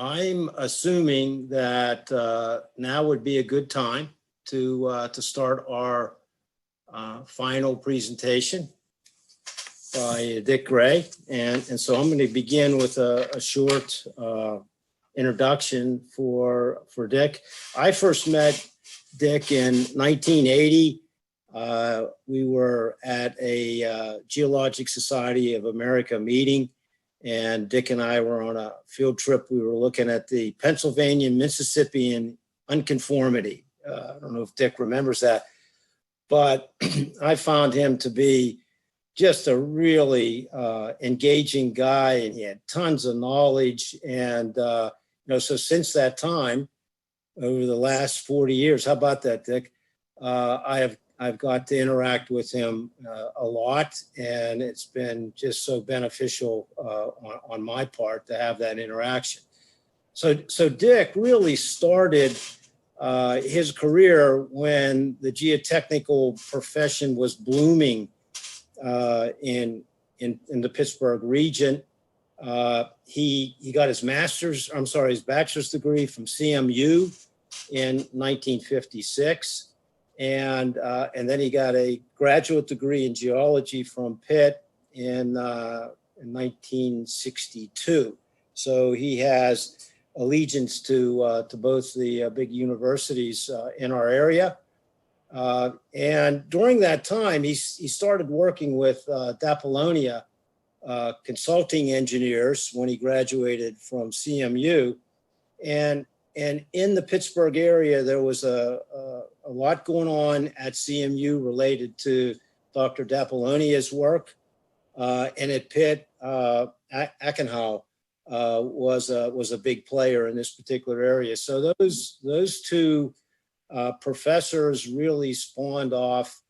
I'm assuming that now would be a good time to start our final presentation by Dick Gray. And so I'm going to begin with a short introduction for Dick. I first met Dick in 1980. We were at a Geologic Society of America meeting, and Dick and I were on a field trip. We were looking at the Pennsylvania Mississippian unconformity. I don't know if Dick remembers that, but I found him to be just a really engaging guy, and he had tons of knowledge. And so since that time, over the last 40 years, how about that, Dick? I've got to interact with him a lot, and it's been just so beneficial on my part to have that interaction. So Dick really started his career when the geotechnical profession was blooming in the Pittsburgh region. He got his bachelor's degree from CMU in 1956. And then he got a graduate degree in geology from Pitt in 1962. So he has allegiance to both the big universities in our area. And during that time, he started working with Dapollonia consulting engineers when he graduated from CMU. And in the Pittsburgh area, there was a lot going on at CMU related to Dr. Dapollonia's work. And at Pitt, Achenhau was a big player in this particular area. So those two professors really spawned off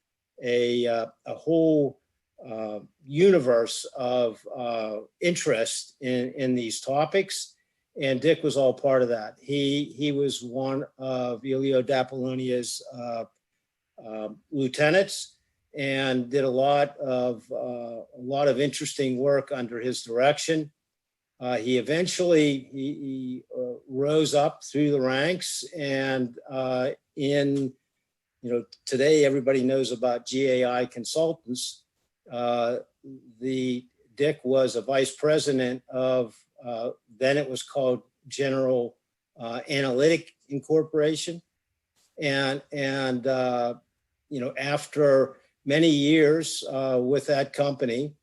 a whole universe of interest in these topics. And Dick was all part of that. He was one of Elio Dapollonia's lieutenants, and did a lot of interesting work under his direction. He eventually rose up through the ranks, and today everybody knows about GAI Consultants. Dick was a vice president of then it was called General Analytic Incorporation. And after many years with that company,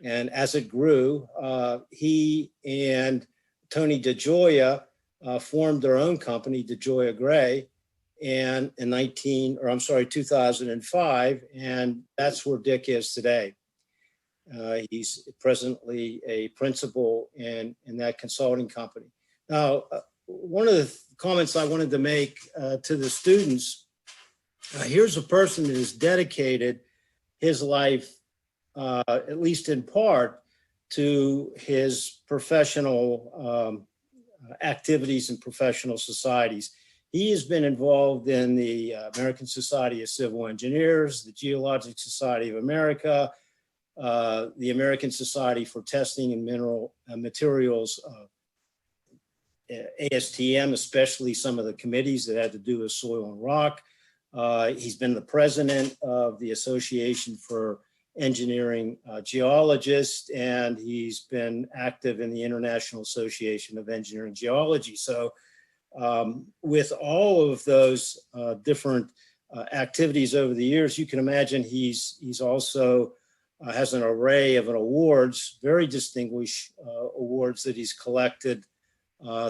and as it grew, he and Tony DeGioia formed their own company, DeGioia Gray, and in 2005, and that's where Dick is today. He's presently a principal in that consulting company. Now, one of the comments I wanted to make to the students, here's a person that has dedicated his life, at least in part, to his professional activities and professional societies. He has been involved in the American Society of Civil Engineers, the Geologic Society of America, the American Society for Testing and Mineral Materials, ASTM, especially some of the committees that had to do with soil and rock. He's been the president of the Association for Engineering Geologists, and he's been active in the International Association of Engineering Geology. So with all of those different activities over the years, you can imagine he's also has an array of awards, very distinguished awards that he's collected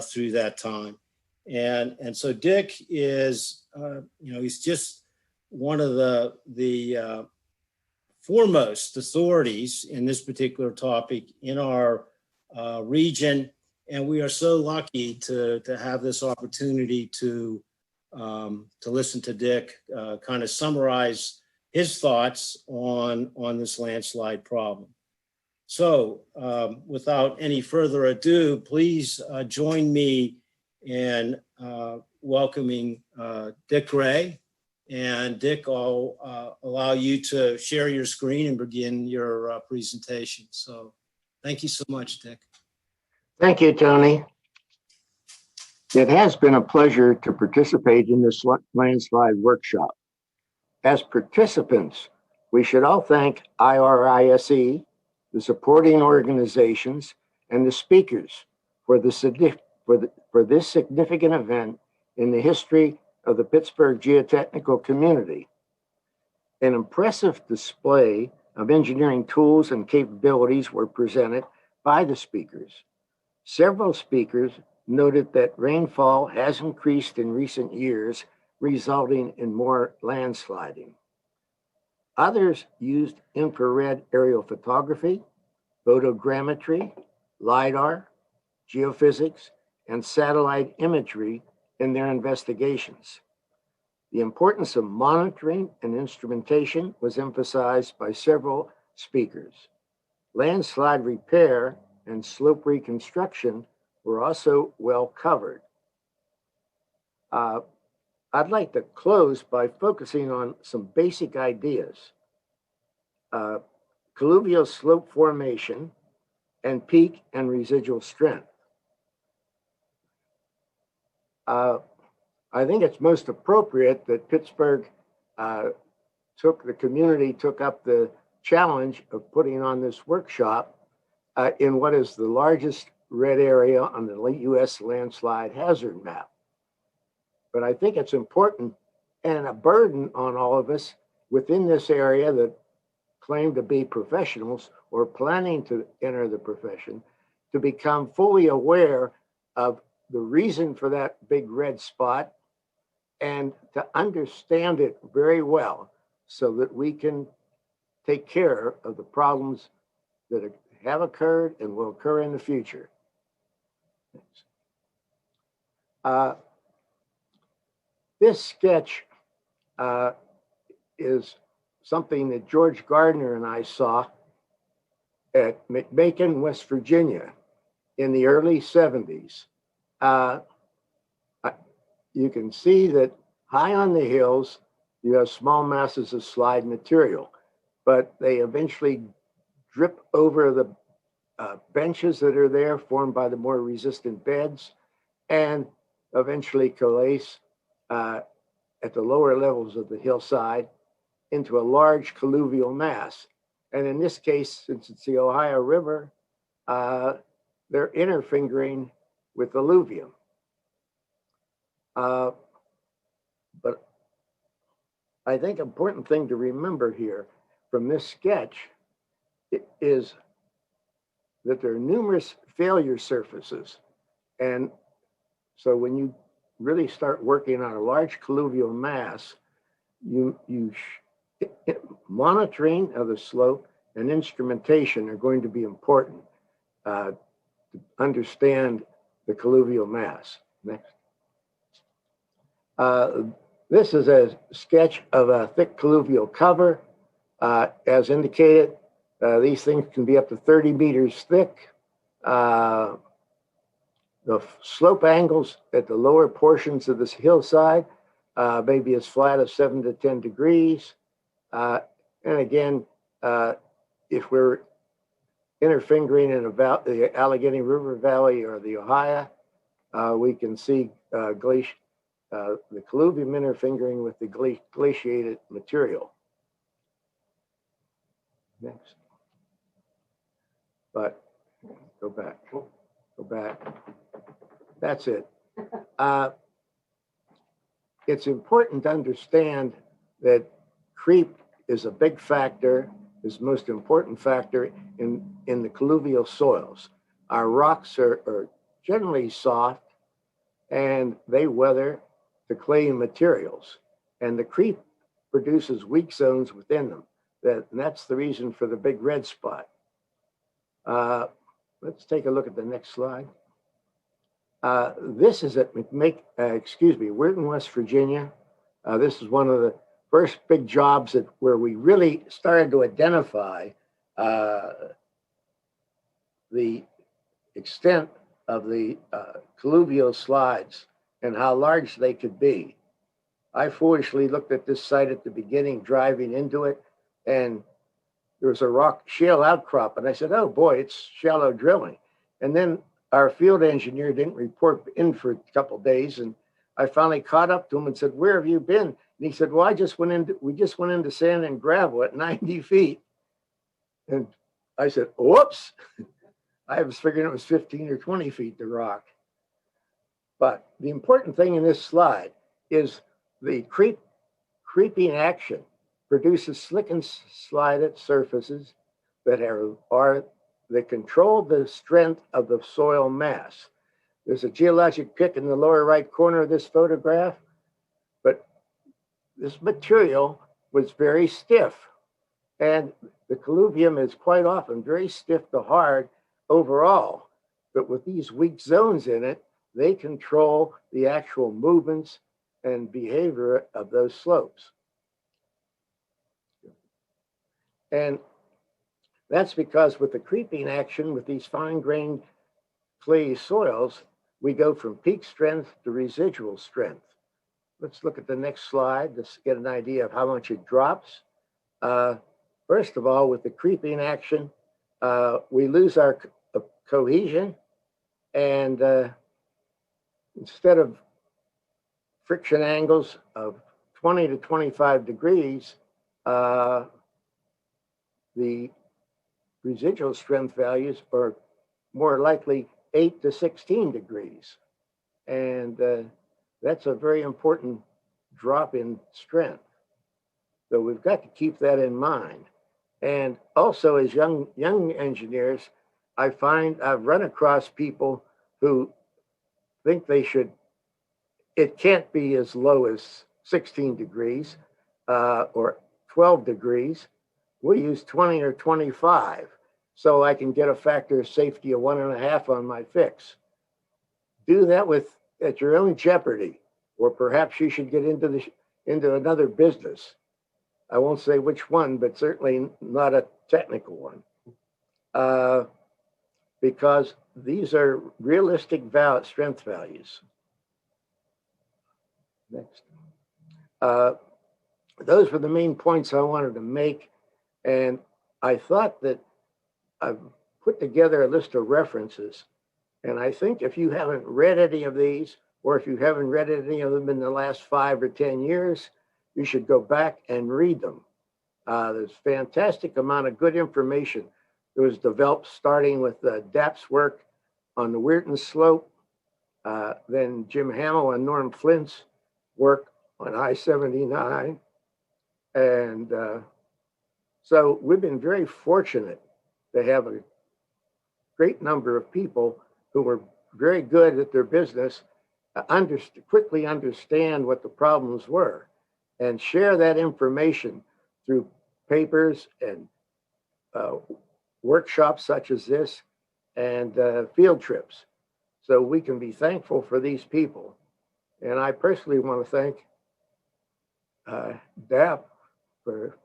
through that time. And so Dick is, he's just one of the foremost authorities in this particular topic in our region. And we are so lucky to have this opportunity to listen to Dick kind of summarize his thoughts on this landslide problem. So without any further ado, please join me in welcoming Dick Gray. And Dick, I'll allow you to share your screen and begin your presentation. So thank you so much, Dick. Thank you, Tony. It has been a pleasure to participate in this landslide workshop. As participants, we should all thank IRISE, the supporting organizations, and the speakers for this significant event in the history of the Pittsburgh geotechnical community. An impressive display of engineering tools and capabilities were presented by the speakers. Several speakers noted that rainfall has increased in recent years, resulting in more landsliding. Others used infrared aerial photography, photogrammetry, LIDAR, geophysics, and satellite imagery in their investigations. The importance of monitoring and instrumentation was emphasized by several speakers. Landslide repair and slope reconstruction were also well covered. I'd like to close by focusing on some basic ideas. Colluvial slope formation and peak and residual strength. I think it's most appropriate that Pittsburgh took up the challenge of putting on this workshop in what is the largest red area on the U.S. landslide hazard map. But I think it's important and a burden on all of us within this area that claim to be professionals or planning to enter the profession to become fully aware of the reason for that big red spot and to understand it very well so that we can take care of the problems that have occurred and will occur in the future. This sketch is something that George Gardner and I saw at McMakin, West Virginia in the early 70s. You can see that high on the hills, you have small masses of slide material, but they eventually drip over the benches that are there formed by the more resistant beds and eventually coalesce at the lower levels of the hillside into a large colluvial mass. And in this case, since it's the Ohio River, they're interfingering with alluvium. But I think an important thing to remember here from this sketch is that there are numerous failure surfaces. And so when you really start working on a large colluvial mass, monitoring of the slope and instrumentation are going to be important to understand the colluvial mass. Next. This is a sketch of a thick colluvial cover. As indicated, these things can be up to 30 meters thick. The slope angles at the lower portions of this hillside may be as flat as 7 to 10 degrees. And again, if we're interfingering in the Allegheny River Valley or the Ohio, we can see the colluvium interfingering with the glaciated material. Next. But go back. Go back. That's it. It's important to understand that creep is a big factor, is the most important factor in the colluvial soils. Our rocks are generally soft and they weather the clay materials, and the creep produces weak zones within them. And that's the reason for the big red spot. Let's take a look at the next slide. This is at we're in West Virginia. This is one of the first big jobs where we really started to identify the extent of the colluvial slides and how large they could be. I foolishly looked at this site at the beginning, driving into it, and there was a rock shale outcrop, and I said, oh boy, it's shallow drilling. And then our field engineer didn't report in for a couple of days, and I finally caught up to him and said, "Where have you been?" And he said, "Well, we just went into sand and gravel at 90 feet." And I said, "Whoops." I was figuring it was 15 or 20 feet to rock. But the important thing in this slide is the creeping action produces slick and slided surfaces that that control the strength of the soil mass. There's a geologic pick in the lower right corner of this photograph, but this material was very stiff, and the colluvium is quite often very stiff to hard overall, but with these weak zones in it, they control the actual movements and behavior of those slopes. And that's because with the creeping action with these fine-grained clay soils, we go from peak strength to residual strength. Let's look at the next slide to get an idea of how much it drops. First of all, with the creeping action, we lose our cohesion, and instead of friction angles of 20 to 25 degrees, the residual strength values are more likely 8 to 16 degrees. And that's a very important drop in strength. So we've got to keep that in mind. And also as young engineers, I've run across people who think it can't be as low as 16 degrees or 12 degrees. We use 20 or 25, so I can get a factor of safety of 1.5 on my fix. Do that at your own jeopardy, or perhaps you should get into another business. I won't say which one, but certainly not a technical one, because these are realistic strength values. Next. Those were the main points I wanted to make. And I thought that I've put together a list of references. And I think if you haven't read any of these, or if you haven't read any of them in the last 5 or 10 years, you should go back and read them. There's a fantastic amount of good information that was developed starting with Dapp's work on the Weirton Slope, then Jim Hamill and Norm Flint's work on I-79. And so we've been very fortunate to have a great number of people who were very good at their business, quickly understand what the problems were, and share that information through papers and workshops such as this, and field trips. So we can be thankful for these people. And I personally want to thank Dapp for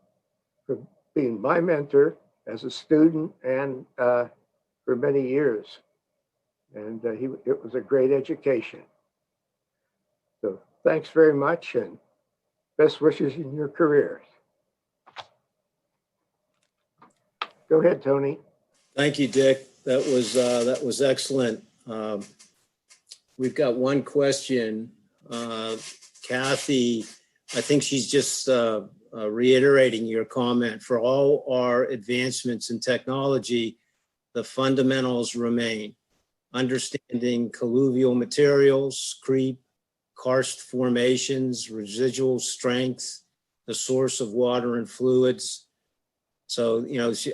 being my mentor as a student and for many years. And it was a great education. So thanks very much, and best wishes in your career. Go ahead, Tony. Thank you, Dick. That was excellent. We've got one question. Kathy, I think she's just reiterating your comment. For all our advancements in technology, the fundamentals remain. Understanding colluvial materials, creep, karst formations, residual strength, the source of water and fluids. So,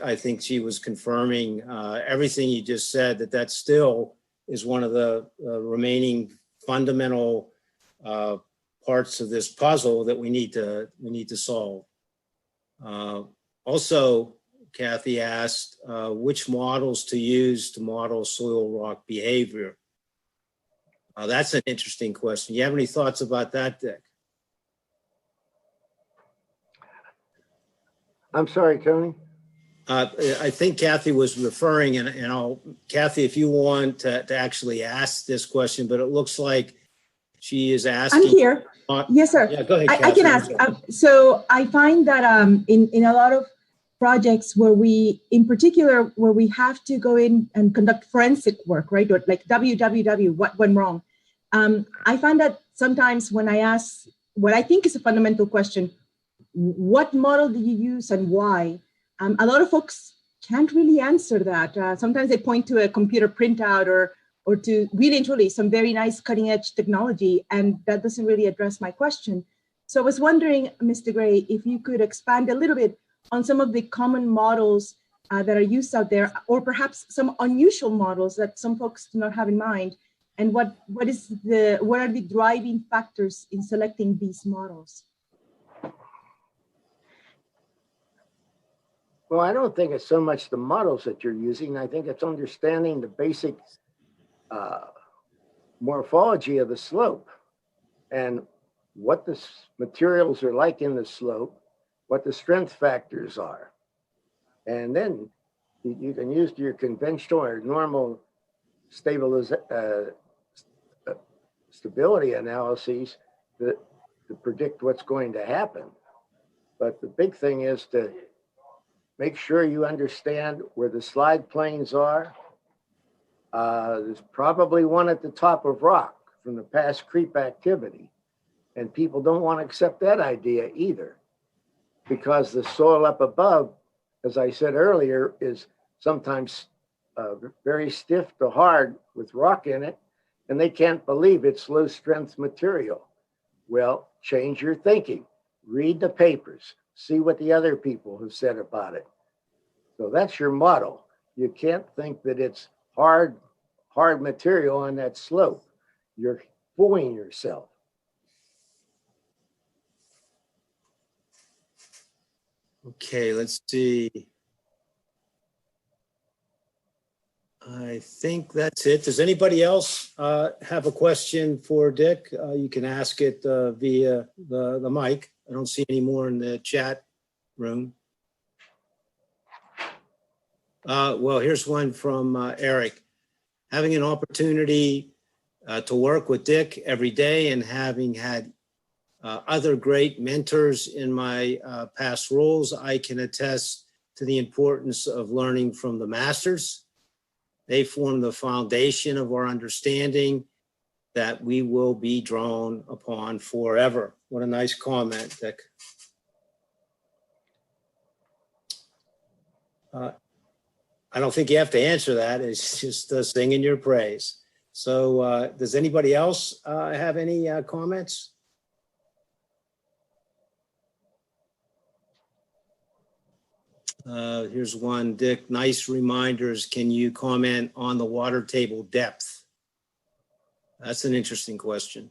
I think she was confirming everything you just said, that still is one of the remaining fundamental parts of this puzzle that we need to solve. Also, Kathy asked which models to use to model soil rock behavior. That's an interesting question. You have any thoughts about that, Dick? I'm sorry, Tony. I think Kathy was referring, and Kathy, if you want to actually ask this question, but it looks like she is asking. I'm here. Yes, sir. Yeah, go ahead, Kathy. I can ask. So I find that in a lot of projects where we, in particular, where we have to go in and conduct forensic work, right? Or like www, what went wrong? I find that sometimes when I ask what I think is a fundamental question, what model did you use and why? A lot of folks can't really answer that. Sometimes they point to a computer printout or to really and truly some very nice cutting edge technology, and that doesn't really address my question. So I was wondering, Mr. Gray, if you could expand a little bit on some of the common models that are used out there, or perhaps some unusual models that some folks do not have in mind, and what are the driving factors in selecting these models? Well, I don't think it's so much the models that you're using. I think it's understanding the basic morphology of the slope and what the materials are like in the slope, what the strength factors are. And then you can use your conventional or normal stability analyses to predict what's going to happen. But the big thing is to make sure you understand where the slide planes are. There's probably one at the top of rock from the past creep activity. And people don't want to accept that idea either, because the soil up above, as I said earlier, is sometimes very stiff to hard with rock in it, and they can't believe it's low strength material. Well, change your thinking. Read the papers. See what the other people have said about it. So that's your model. You can't think that it's hard material on that slope. You're fooling yourself. Okay, let's see. I think that's it. Does anybody else have a question for Dick? You can ask it via the mic. I don't see any more in the chat room. Well, here's one from Eric. Having an opportunity to work with Dick every day and having had other great mentors in my past roles, I can attest to the importance of learning from the masters. They form the foundation of our understanding that we will be drawn upon forever. What a nice comment, Dick. I don't think you have to answer that. It's just singing your praise. So does anybody else have any comments? Here's one, Dick, nice reminders. Can you comment on the water table depth? That's an interesting question.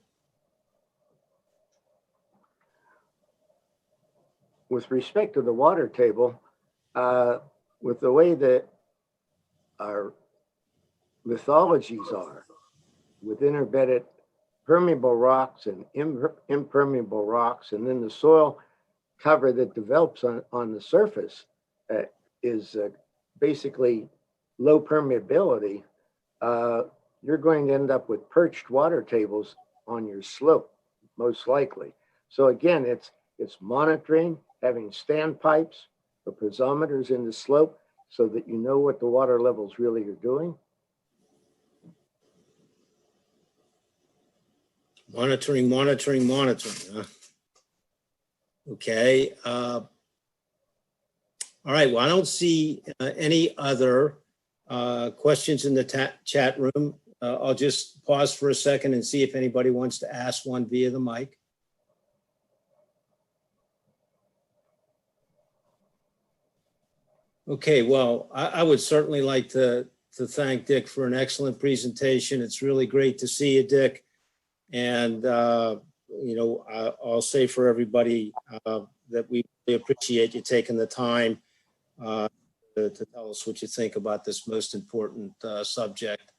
With respect to the water table, with the way that our lithologies are, with interbedded permeable rocks and impermeable rocks, and then the soil cover that develops on the surface is basically low permeability, you're going to end up with perched water tables on your slope, most likely. So again, it's monitoring, having standpipes or piezometers in the slope so that you know what the water levels really are doing. Monitoring. Huh? Okay. All right. Well, I don't see any other questions in the chat room. I'll just pause for a second and see if anybody wants to ask one via the mic. Okay. Well, I would certainly like to thank Dick for an excellent presentation. It's really great to see you, Dick. And, you know, I'll say for everybody that we really appreciate you taking the time to tell us what you think about this most important subject.